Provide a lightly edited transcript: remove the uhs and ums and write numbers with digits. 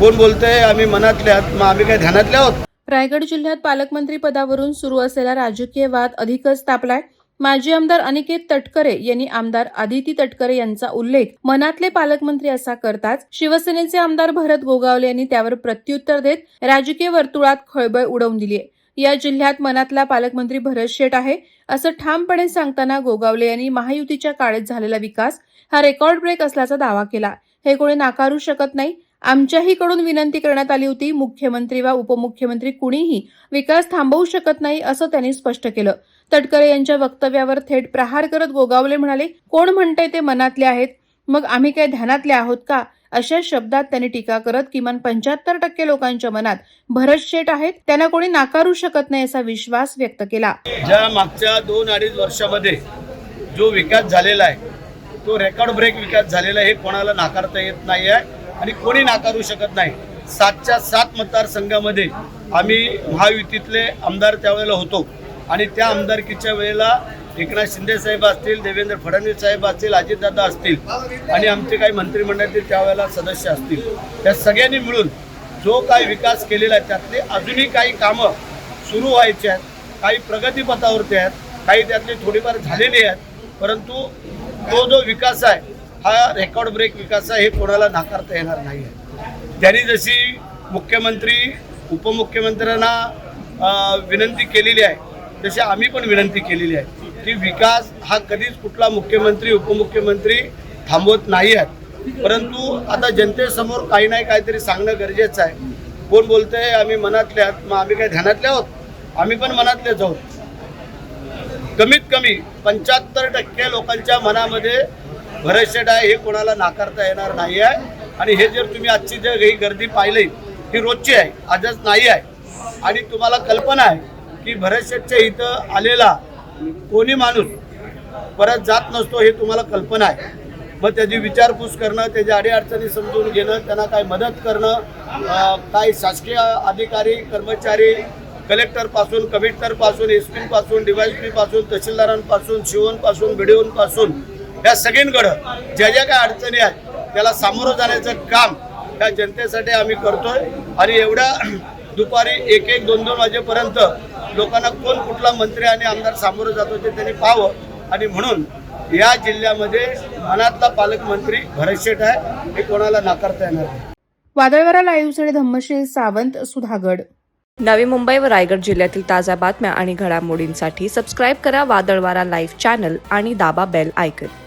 कोण बोलतंय आम्ही मनातले आहोत, मग आम्ही काय ध्यानातले आहोत? रायगड जिल्ह्यात पालकमंत्री पदावरून सुरू असलेला राजकीय वाद अधिकच तापलाय. माजी आमदार अनिकेत तटकरे यांनी आमदार आदिती तटकरे यांचा उल्लेख मनातले पालकमंत्री असा करताच शिवसेनेचे आमदार भरत गोगावले यांनी त्यावर प्रत्युत्तर देत राजकीय वर्तुळात खळबळ उडवून दिली आहे. या जिल्ह्यात मनातला पालकमंत्री भरत शेठ आहे असं ठामपणे सांगताना गोगावले यांनी महायुतीच्या काळात झालेला विकास हा रेकॉर्ड ब्रेक असल्याचा दावा केला. हे कोणी नाकारू शकत नाही. आमच्याहीकडून विनंती करण्यात आली होती. मुख्यमंत्री वा उपमुख्यमंत्री कुणीही विकास थांबवू शकत नाही असं त्यांनी स्पष्ट केलं. तटकरे यांच्या वक्तव्यावर थेट प्रहार करत गोगावले म्हणाले, कोण म्हणतंय ते मनातले आहेत, मग आम्ही काय ध्यानातले आहोत का? अशा शब्दात त्यांनी टीका करत किमान 75% लोकांच्या मनात भरत शेठ आहेत, त्यांना कोणी नाकारू शकत नाही असा विश्वास व्यक्त केला. ज्या मागच्या 2-2.5 वर्षामध्ये जो विकास झालेला आहे तो रेकॉर्ड ब्रेक विकास झालेला आहे, हे कोणाला नाकारता येत नाही आहे आणि कोणी नाकारू शकत नाही. 7च्या 7 मतदारसंघामध्ये आम्ही महायुतीतले आमदार त्यावेळेला होतो आणि त्या आमदारकीच्या वेळेला एकनाथ शिंदे साहेब असतील, देवेंद्र फडणवीस साहेब असतील, अजितदादा असतील आणि आमचे काही मंत्रिमंडळातील त्यावेळेला सदस्य असतील, त्या सगळ्यांनी मिळून जो काही विकास केलेला आहे त्यातले अजूनही काही कामं सुरू व्हायचे आहेत, काही प्रगतीपथावरती आहेत, काही त्यातले थोडीफार झालेले आहेत. परंतु तो जो विकास आहे हा रेकॉर्ड ब्रेक विकास आहे, हे कोणाला नाकारता येणार नाही आहे. त्यांनी जशी मुख्यमंत्री उपमुख्यमंत्र्यांना विनंती केलेली आहे तशी आम्ही पण विनंती केलेली आहे की विकास हा कधीच कुठला मुख्यमंत्री उपमुख्यमंत्री थांबवत नाही आहेत. परंतु आता जनतेसमोर काही नाही काहीतरी सांगणं गरजेचं आहे. कोण बोलतंय आम्ही मनातले आहोत, मग आम्ही काय ध्यानातले आहोत? आम्ही पण मनातलेच आहोत. कमीत कमी 75% लोकांच्या मनामध्ये भरत शेठ आहे हे कोणाला नाकारता येणार नाही आहे. आणि हे जर तुम्ही आजची जर ही गर्दी पाहिली ही रोजची आहे, आजच नाही आहे. आणि तुम्हाला कल्पना आहे की भरत शेठच्या इथं आलेला कोणी माणूस परत जात नसतो, हे तुम्हाला कल्पना आहे. मग त्याची विचारपूस करणं, त्याच्या अडीअडचणी समजून घेणं, त्यांना काय मदत करणं, काय शासकीय अधिकारी कर्मचारी कलेक्टरपासून कमिशनरपासून SP-पासून DYSP-पासून तहसीलदारांपासून शिवणपासून BDO-पासून या सगळ्यांकडं ज्या ज्या काय अडचणी आहेत त्याला सामोरं जाण्याचं काम या जनतेसाठी आम्ही करतोय. आणि एवढ्या दुपारी 1-1, 2-2 वाजेपर्यंत लोकांना कोण कुठला मंत्री आणि आमदार सामोरं जातो ते त्यांनी पाहावं. आणि म्हणून या जिल्ह्यामध्ये मनातला पालकमंत्री भरत शेठ आहे, हे कोणाला नाकारता येणार नाही. वादळवारा लाईव्हसाठी धम्मशील सावंत, सुधागड. नवी मुंबई व रायगड जिल्ह्यातील ताज्या बातम्या आणि घडामोडींसाठी सबस्क्राईब करा वादळवारा लाईव्ह चॅनल आणि दाबा बेल आयकॉन.